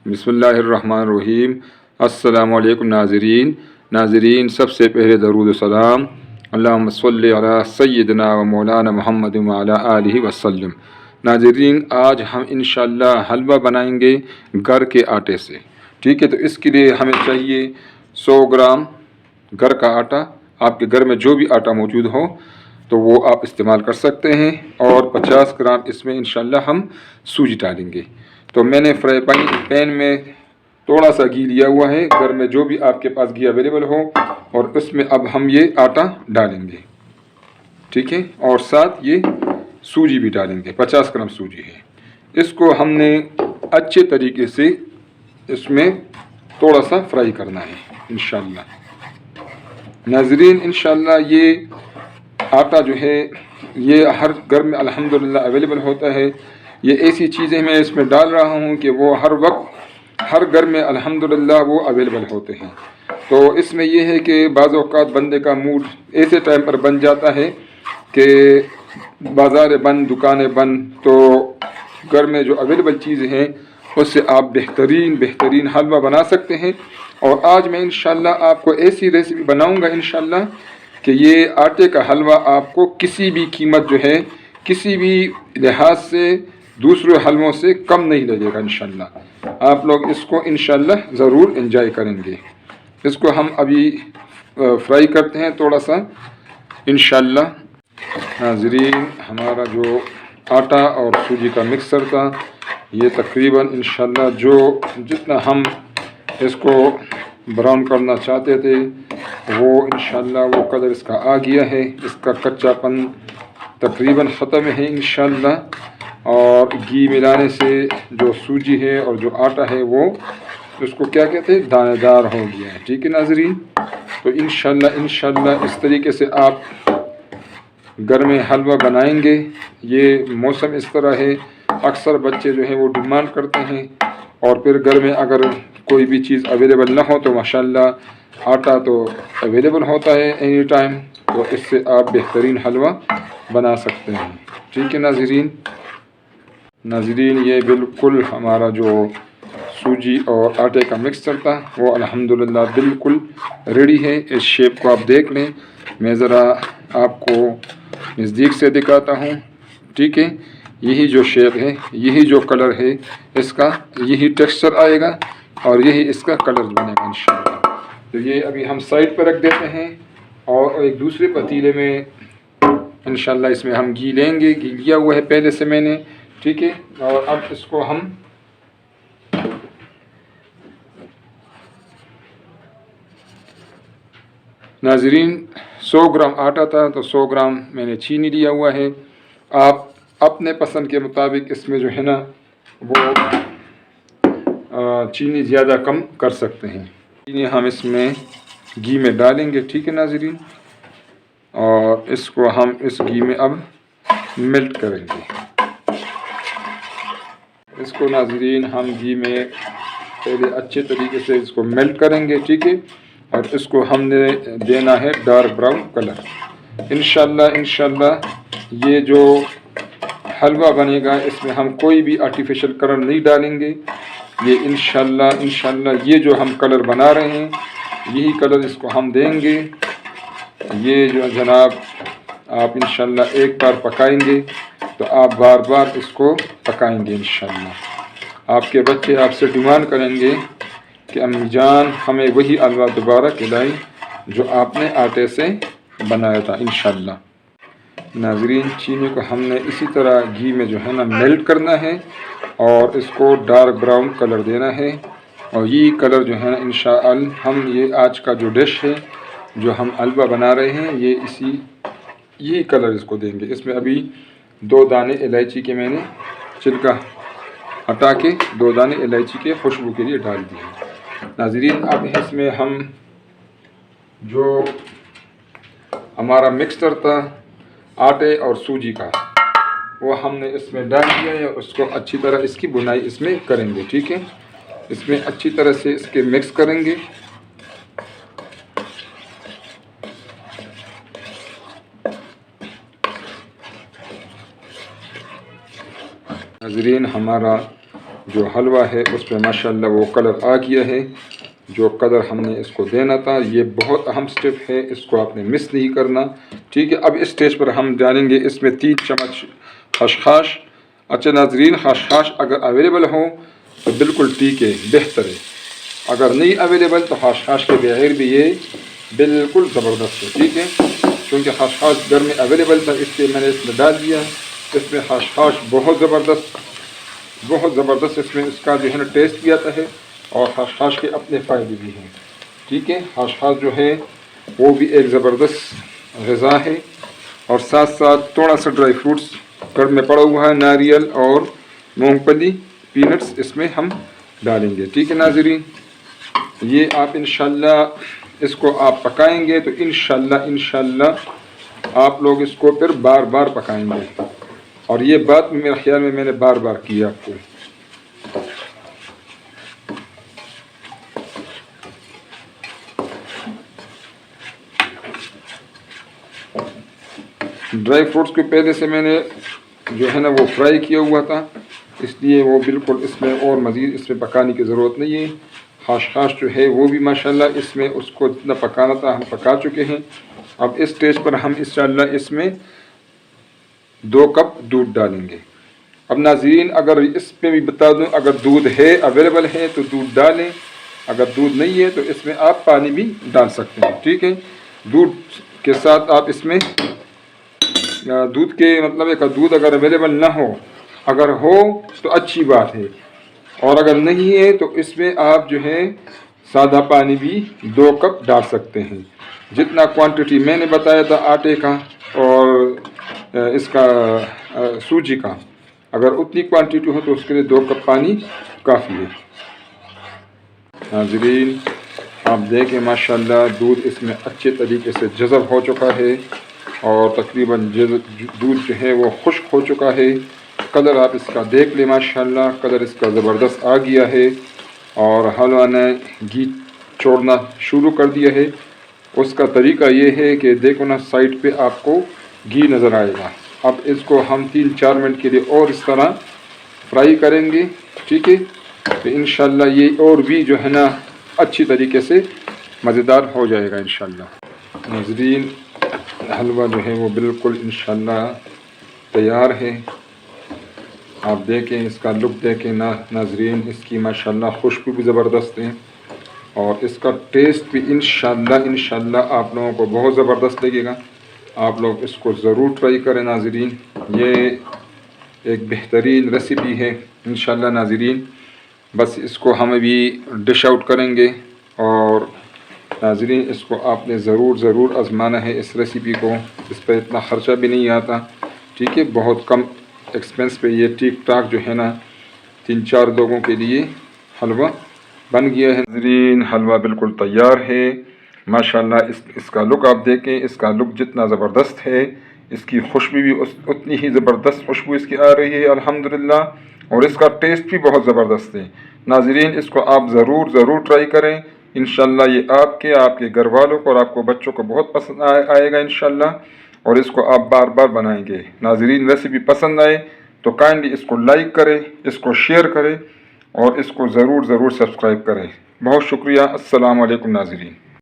बिस्मिल्लाहिर्रहमानिर्रहीम। अस्सलामु अलैकुम नाज़रीन, सबसे पहले दरूद सलाम अल्लाहुम्मा सल्लि अला सय्यिदना व मौलाना मुहम्मद व अला आलिहि वसल्लम। नाज़रीन, आज हम इंशाअल्लाह हलवा बनाएंगे घर के आटे से। ठीक है, तो इसके लिए हमें चाहिए 100 ग्राम घर का आटा। आपके घर में जो भी आटा मौजूद हो तो वो आप इस्तेमाल कर सकते हैं, और 50 ग्राम इसमें इंशाअल्लाह हम सूजी डालेंगे। तो मैंने फ्राई पैन में थोड़ा सा घी लिया हुआ है, घर में जो भी आपके पास घी अवेलेबल हो, और उसमें अब हम ये आटा डालेंगे। ठीक है, और साथ ये सूजी भी डालेंगे। 50 ग्राम सूजी है। इसको हमने अच्छे तरीके से इसमें थोड़ा सा फ्राई करना है इंशाअल्लाह। नाज़रीन, इंशाअल्लाह ये आटा जो है ये हर घर में अल्हम्दुलिल्लाह अवेलेबल होता है। ये ऐसी चीज़ें मैं इसमें डाल रहा हूँ कि वो हर वक्त हर घर में अल्हम्दुलिल्लाह वो अवेलेबल होते हैं। तो इसमें ये है कि बाज़ औक़ात बंदे का मूड ऐसे टाइम पर बन जाता है कि बाज़ार बंद, दुकानें बंद, तो घर में जो अवेलेबल चीज़ें हैं उससे आप बेहतरीन हलवा बना सकते हैं। और आज मैं इंशाअल्लाह आपको ऐसी रेसिपी बनाऊंगा इंशाअल्लाह कि ये आटे का हलवा आपको किसी भी कीमत जो है, किसी भी लिहाज से दूसरे हलवों से कम नहीं लगेगा इंशाअल्लाह। आप लोग इसको इंशाअल्लाह ज़रूर एंजॉय करेंगे। इसको हम अभी फ्राई करते हैं थोड़ा सा इंशाअल्लाह। नाज़रीन, हमारा जो आटा और सूजी का मिक्सर था ये तकरीबन इंशाअल्लाह जितना हम इसको ब्राउन करना चाहते थे वो इंशाअल्लाह वो कलर इसका आ गया है। इसका कच्चापन तकरीबन ख़त्म है इंशाअल्लाह, और घी मिलाने से जो सूजी है और जो आटा है वो उसको क्या कहते हैं, दानेदार हो गया है। ठीक है नाज़रीन, तो इंशाअल्लाह इस तरीके से आप घर में हलवा बनाएंगे। ये मौसम इस तरह है, अक्सर बच्चे जो हैं वो डिमांड करते हैं, और फिर घर में अगर कोई भी चीज़ अवेलेबल ना हो तो माशाअल्लाह आटा तो अवेलेबल होता है एनी टाइम, तो इससे आप बेहतरीन हलवा बना सकते हैं। ठीक है नाज़रीन, ये बिल्कुल हमारा जो सूजी और आटे का मिक्सचर था वो अल्हम्दुलिल्लाह बिल्कुल रेडी है। इस शेप को आप देख लें, मैं ज़रा आपको नज़दीक से दिखाता हूँ। ठीक है, यही जो शेप है, यही जो कलर है इसका, यही टेक्सचर आएगा और यही इसका कलर बनेगा इंशाअल्लाह। तो ये अभी हम साइड पर रख देते हैं, और एक दूसरे पतीले में इंशाअल्लाह इसमें हम घी लेंगे। घी लिया हुआ है पहले से मैंने। ठीक है, और अब इसको हम नाज़रीन 100 ग्राम आटा था तो 100 ग्राम मैंने चीनी लिया हुआ है। आप अपने पसंद के मुताबिक इसमें जो है ना वो चीनी ज़्यादा कम कर सकते हैं। चीनी हम इसमें घी में डालेंगे। ठीक है नाज़रीन, और इसको हम इस घी में अब मेल्ट करेंगे। इसको नाज़रीन हम घी में पहले अच्छे तरीके से इसको मेल्ट करेंगे। ठीक है, और इसको हमने देना है डार्क ब्राउन कलर। इंशाअल्लाह ये जो हलवा बनेगा इसमें हम कोई भी आर्टिफिशियल कलर नहीं डालेंगे। ये इंशाअल्लाह ये जो हम कलर बना रहे हैं यही कलर इसको हम देंगे। ये जो जनाब आप इंशाअल्लाह एक बार पकाएंगे तो आप बार बार इसको पकाएंगे इंशाअल्लाह। आपके बच्चे आपसे डिमांड करेंगे कि अम्मी जान हमें वही हलवा दोबारा खिलाई जो आपने आटे से बनाया था इंशाअल्लाह। नाज़रीन, चीनी को हमने इसी तरह घी में जो है ना मेल्ट करना है और इसको डार्क ब्राउन कलर देना है, और ये कलर जो है ना इंशाअल्लाह हम ये आज का जो डिश है जो हम हलवा बना रहे हैं यही कलर इसको देंगे। इसमें अभी 2 दाने इलायची के मैंने छिलका हटा के 2 दाने इलायची के खुशबू के लिए डाल दिए। नाज़रीन, अब इसमें हम जो हमारा मिक्सचर था आटे और सूजी का वो हमने इसमें डाल दिया है। उसको अच्छी तरह इसकी बुनाई इसमें करेंगे। ठीक है, इसमें अच्छी तरह से इसके मिक्स करेंगे। नाज़रीन, हमारा جو حلوہ ہے اس پہ ماشاءاللہ وہ کلر آ گیا ہے، جو کلر ہم نے اس کو دینا تھا۔ یہ بہت اہم سٹیپ ہے، اس کو آپ نے مس نہیں کرنا، ٹھیک ہے۔ اب اس سٹیج پر ہم ڈالیں گے اس میں 3 چمچ خشخاش۔ اچھا ناظرین، خشخاش اگر اویلیبل ہو تو بالکل ٹھیک ہے، بہتر ہے۔ اگر نہیں اویلیبل تو خشخاش کے بغیر بھی یہ بالکل زبردست ہے، ٹھیک ہے۔ کیونکہ خشخاش گھر میں اویلیبل تھا اس لیے میں نے اس میں ڈال دیا۔ اس میں خشخاش بہت زبردست اس میں اس کا جو ہے نا ٹیسٹ بھی آتا ہے، اور خشخاش کے اپنے فائدے بھی ہیں، ٹھیک ہے۔ خشخاش جو ہے وہ بھی ایک زبردست غذا ہے، اور ساتھ ساتھ تھوڑا سا ڈرائی فروٹس گھر میں پڑا ہوا ہے، ناریل اور مونگ پھلی، پینٹس اس میں ہم ڈالیں گے، ٹھیک ہے ناظرین۔ یہ آپ انشاءاللہ اس کو آپ پکائیں گے تو انشاءاللہ آپ لوگ اس کو پھر بار بار پکائیں گے، اور یہ بات میرے خیال میں نے بار بار کی آپ کو۔ ڈرائی فروٹس کو پہلے سے میں نے جو ہے نا وہ فرائی کیا ہوا تھا، اس لیے وہ بالکل اس میں اور مزید اس میں پکانے کی ضرورت نہیں ہے۔ خشخاش جو ہے وہ بھی ماشاءاللہ اس میں اس کو جتنا پکانا تھا ہم پکا چکے ہیں۔ اب اس سٹیج پر ہم انشاءاللہ اس میں 2 کپ دودھ ڈالیں گے۔ اب ناظرین اگر اس پہ بھی بتا دوں، اگر دودھ ہے اویلیبل ہے تو دودھ ڈالیں، اگر دودھ نہیں ہے تو اس میں آپ پانی بھی ڈال سکتے ہیں، ٹھیک ہے۔ دودھ کے ساتھ آپ اس میں دودھ کے مطلب ہے کہ دودھ اگر اویلیبل نہ ہو، اگر ہو تو اچھی بات ہے، اور اگر نہیں ہے تو اس میں آپ جو ہے سادہ پانی بھی 2 کپ ڈال سکتے ہیں۔ جتنا کوانٹٹی میں نے بتایا تھا آٹے کا اور اس کا سوجی کا، اگر اتنی کوانٹٹی ہو تو اس کے لیے 2 کپ پانی کافی ہے۔ ناظرین آپ دیکھیں ماشاءاللہ دودھ اس میں اچھے طریقے سے جذب ہو چکا ہے، اور تقریباً دودھ جو ہے وہ خشک ہو چکا ہے۔ کلر آپ اس کا دیکھ لیں، ماشاءاللہ کلر اس کا زبردست آ گیا ہے، اور حلوہ نے گھی چھوڑنا شروع کر دیا ہے۔ اس کا طریقہ یہ ہے کہ دیکھو نا سائڈ پہ آپ کو گھی نظر آئے گا۔ اب اس کو ہم 3-4 منٹ کے لیے اور اس طرح فرائی کریں گے، ٹھیک ہے، تو انشاءاللہ یہ اور بھی جو ہے نا اچھی طریقے سے مزیدار ہو جائے گا انشاءاللہ۔ ناظرین حلوہ جو ہے وہ بالکل انشاءاللہ تیار ہے۔ آپ دیکھیں اس کا لک دیکھیں ناظرین، اس کی ماشاءاللہ خوشبو بھی زبردست ہے، اور اس کا ٹیسٹ بھی انشاءاللہ آپ لوگوں کو بہت زبردست لگے گا۔ آپ لوگ اس کو ضرور ٹرائی کریں ناظرین، یہ ایک بہترین ریسیپی ہے انشاءاللہ ناظرین۔ بس اس کو ہم ابھی ڈش آؤٹ کریں گے، اور ناظرین اس کو آپ نے ضرور آزمانا ہے اس ریسیپی کو۔ اس پہ اتنا خرچہ بھی نہیں آتا، ٹھیک ہے، بہت کم ایکسپنس پہ یہ ٹھیک ٹھاک جو ہے نا 3-4 لوگوں کے لیے حلوہ بن گیا ہے۔ ناظرین حلوہ بالکل تیار ہے ماشاءاللہ۔ اس کا لک آپ دیکھیں، اس کا لک جتنا زبردست ہے، اس کی خوشبو بھی اتنی ہی زبردست خوشبو اس کی آ رہی ہے الحمدللہ، اور اس کا ٹیسٹ بھی بہت زبردست ہے۔ ناظرین اس کو آپ ضرور ٹرائی کریں، انشاءاللہ یہ آپ کے گھر والوں کو اور آپ کو بچوں کو بہت پسند آئے گا انشاءاللہ، اور اس کو آپ بار بار بنائیں گے۔ ناظرین ریسیپی پسند آئے تو کائنڈلی اس کو لائک کریں، اس کو شیئر کریں، اور اس کو ضرور سبسکرائب کریں۔ بہت شکریہ، السلام علیکم ناظرین۔